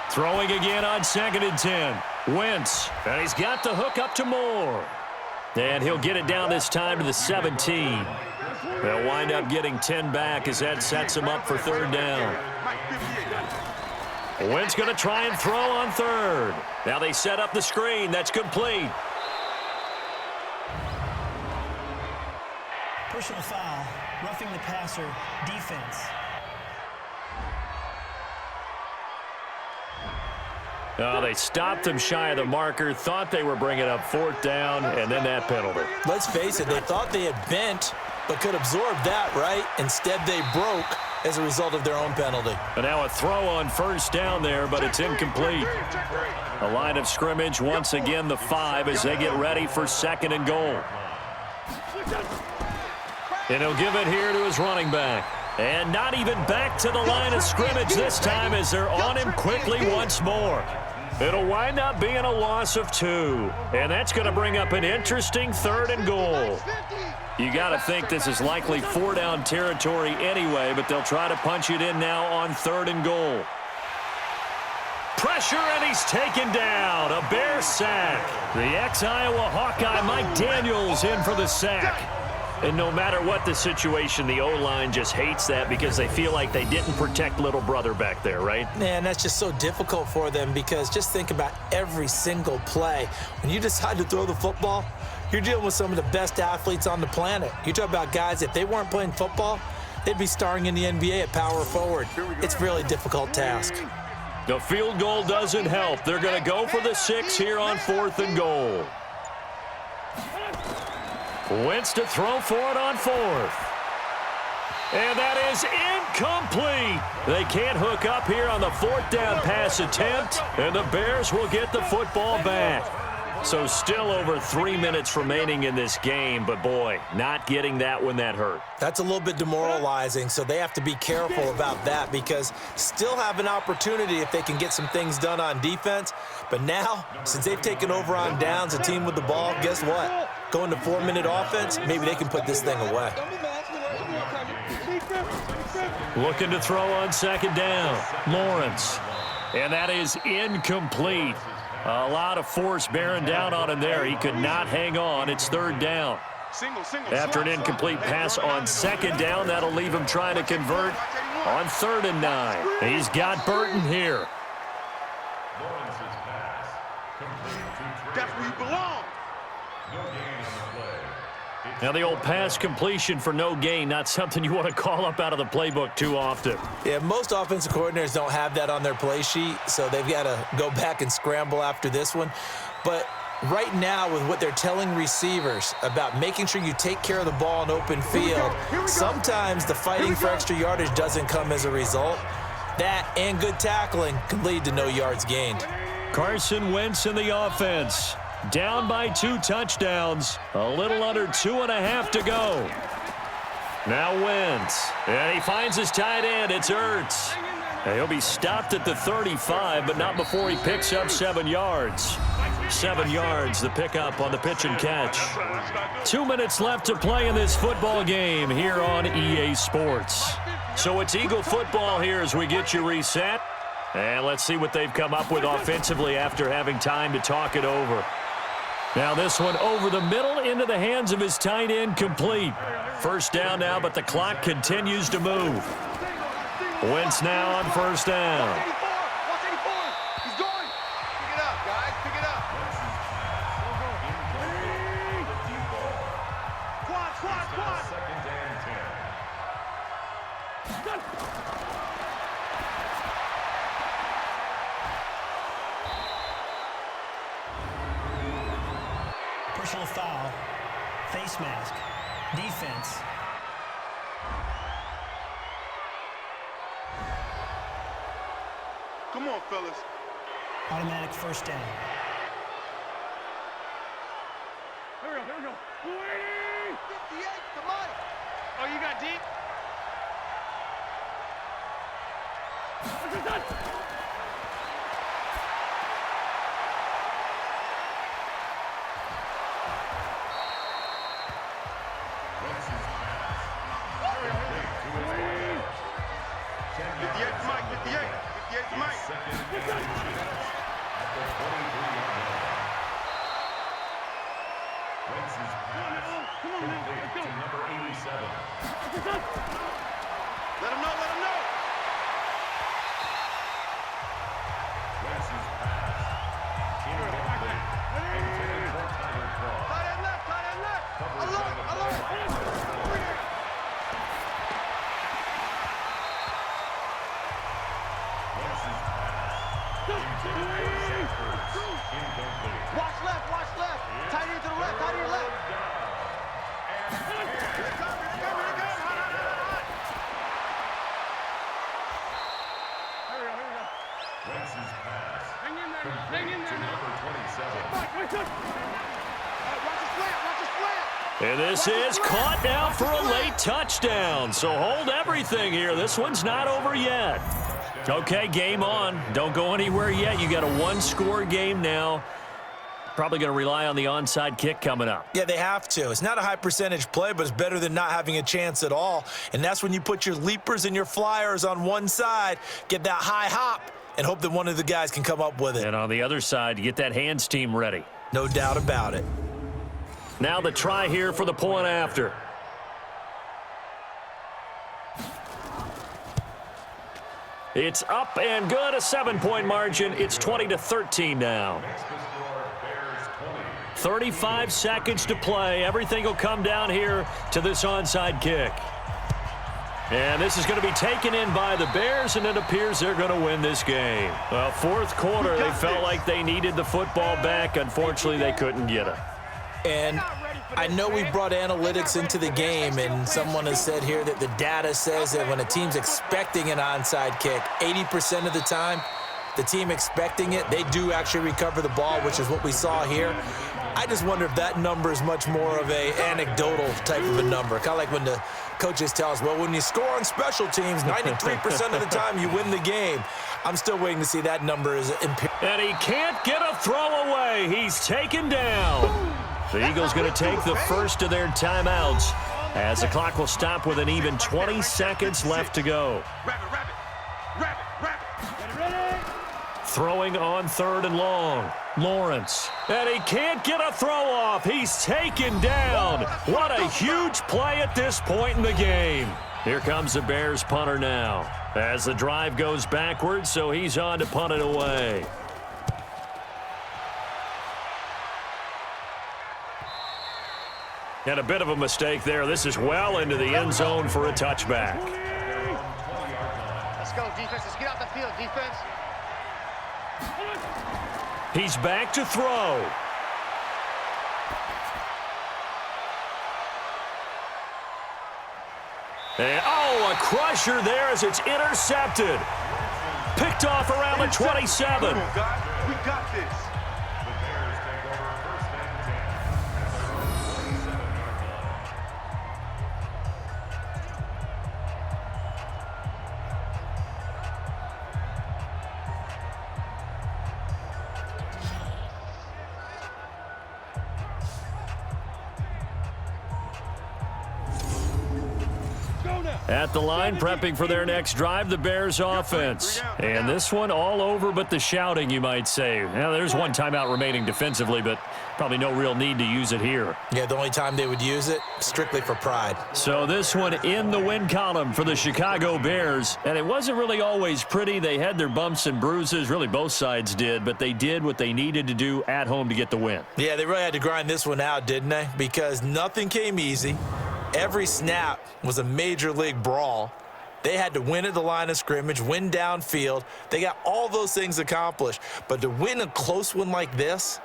Throwing again on 2nd and 10. Wentz, and he's got the hook up to Moore. And he'll get it down this time to the 17. They'll wind up getting 10 back as that sets him up for 3rd down. Wentz going to try and throw on 3rd. Now they set up the screen. That's complete. Personal foul, roughing the passer, defense. They stopped him shy of the marker, thought they were bringing up 4th down, and then that penalty. Let's face it, they thought they had bent, but could absorb that, right? Instead, they broke as a result of their own penalty. And now a throw on 1st down there, but it's incomplete. A line of scrimmage, once again the 5 as they get ready for 2nd and goal. And he'll give it here to his running back. And not even back to the line of scrimmage this time as they're on him quickly once more. It'll wind up being a loss of 2. And that's going to bring up an interesting 3rd and goal. You got to think this is likely 4-down territory anyway, but they'll try to punch it in now on 3rd and goal. Pressure, and he's taken down. A Bear sack. The ex-Iowa Hawkeye Mike Daniels in for the sack. And no matter what the situation, the O-line just hates that because they feel like they didn't protect little brother back there, right? Man, that's just so difficult for them because just think about every single play. When you decide to throw the football, you're dealing with some of the best athletes on the planet. You talk about guys, if they weren't playing football, they'd be starring in the NBA at power forward. It's a really difficult task. The field goal doesn't help. They're going to go for the 6 here on 4th and goal. Wentz to throw for it on 4th. And that is incomplete. They can't hook up here on the 4th down pass attempt, and the Bears will get the football back. So still over 3 minutes remaining in this game, but boy, not getting that when that hurt. That's a little bit demoralizing, so they have to be careful about that because still have an opportunity if they can get some things done on defense. But now, since they've taken over on downs, a team with the ball, guess what? Going to 4-minute offense, maybe they can put this thing away. Looking to throw on 2nd down. Lawrence. And that is incomplete. A lot of force bearing down on him there. He could not hang on. It's 3rd down. After an incomplete pass on 2nd down, that'll leave him trying to convert on 3rd and 9. He's got Burton here. That's where you belong. Now the old pass completion for no gain, not something you want to call up out of the playbook too often. Yeah, most offensive coordinators don't have that on their play sheet, so they've got to go back and scramble after this one. But right now, with what they're telling receivers about making sure you take care of the ball in open field, sometimes the fighting for extra yardage doesn't come as a result. That and good tackling can lead to no yards gained. Carson Wentz in the offense. Down by 2 touchdowns. A little under 2.5 to go. Now Wentz. And he finds his tight end. It's Ertz. And he'll be stopped at the 35, but not before he picks up 7 yards. 7 yards, the pickup on the pitch and catch. 2 minutes left to play in this football game here on EA Sports. So it's Eagle football here as we get you reset. And let's see what they've come up with offensively after having time to talk it over. Now this one over the middle into the hands of his tight end, complete. 1st down now, but the clock continues to move. Wentz now on 1st down. Watch 84. He's going. Pick it up, guys. Pick it up. Squad. 2nd and 10. Personal foul. Face mask. Defense. Come on, fellas. Automatic first down. Here we go, here we go. 58 to Mike. Oh, you got deep? Let him know, let him know. Tight end left, tight end left. Alert, alert. Watch left, watch left. Tight end to the left, tight end left. Here they come, here they come, here they come. Hot, hot, hot, hot. Here we go, here we go. Wentz's pass. Hang in there, hang in there now. Number 27. Mike, wait up. Watch his slant, watch his slant. And this is caught now for a late touchdown. So hold everything here. This one's not over yet. Okay, game on. Don't go anywhere yet. You got a one-score game now. Probably going to rely on the onside kick coming up. Yeah, they have to. It's not a high percentage play, but it's better than not having a chance at all. And that's when you put your leapers and your flyers on one side, get that high hop, and hope that one of the guys can come up with it. And on the other side, you get that hands team ready. No doubt about it. Now the try here for the point after. It's up and good, a 7-point margin. It's 20-13 now. 35 seconds to play. Everything will come down here to this onside kick. And this is going to be taken in by the Bears, and it appears they're going to win this game. Well, fourth quarter, they felt like they needed the football back. Unfortunately, they couldn't get it. And I know we brought analytics into the game, and someone has said here that the data says that when a team's expecting an onside kick, 80% of the time, the team expecting it, they do actually recover the ball, which is what we saw here. I just wonder if that number is much more of a anecdotal type of a number. Kind of like when the coaches tell us, well, when you score on special teams, 93% of the time you win the game. I'm still waiting to see that number is And he can't get a throw away. He's taken down. The Eagles going to take the first of their timeouts as the clock will stop with an even 20 seconds left to go. Throwing on 3rd and long. Lawrence. And he can't get a throw off. He's taken down. What a huge play at this point in the game. Here comes the Bears punter now as the drive goes backwards, so he's on to punt it away. And a bit of a mistake there. This is well into the end zone for a touchback. Let's go, defense. Let's get out the field, defense. He's back to throw. And, oh, a crusher there as it's intercepted. Picked off around the 27. Come on, guys. We got this. The Bears take over 1st and 10. At the line, prepping for their next drive, the Bears offense. And this one all over but the shouting, you might say. Now, there's one timeout remaining defensively, but probably no real need to use it here. Yeah, the only time they would use it, strictly for pride. So this one in the win column for the Chicago Bears. And it wasn't really always pretty. They had their bumps and bruises. Really, both sides did. But they did what they needed to do at home to get the win. Yeah, they really had to grind this one out, didn't they? Because nothing came easy. Every snap was a major league brawl. They had to win at the line of scrimmage, win downfield. They got all those things accomplished. But to win a close one like this,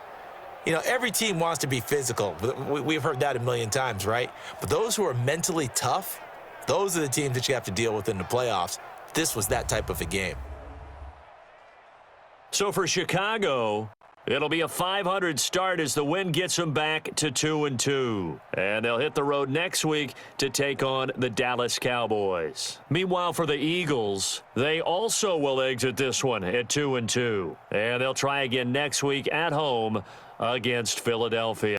You know, every team wants to be physical. We've heard that a million times, right? But those who are mentally tough, those are the teams that you have to deal with in the playoffs. This was that type of a game. So for Chicago, it'll be a .500 start as the win gets them back to 2-2. And they'll hit the road next week to take on the Dallas Cowboys. Meanwhile, for the Eagles, they also will exit this one at 2-2. And they'll try again next week at home against Philadelphia.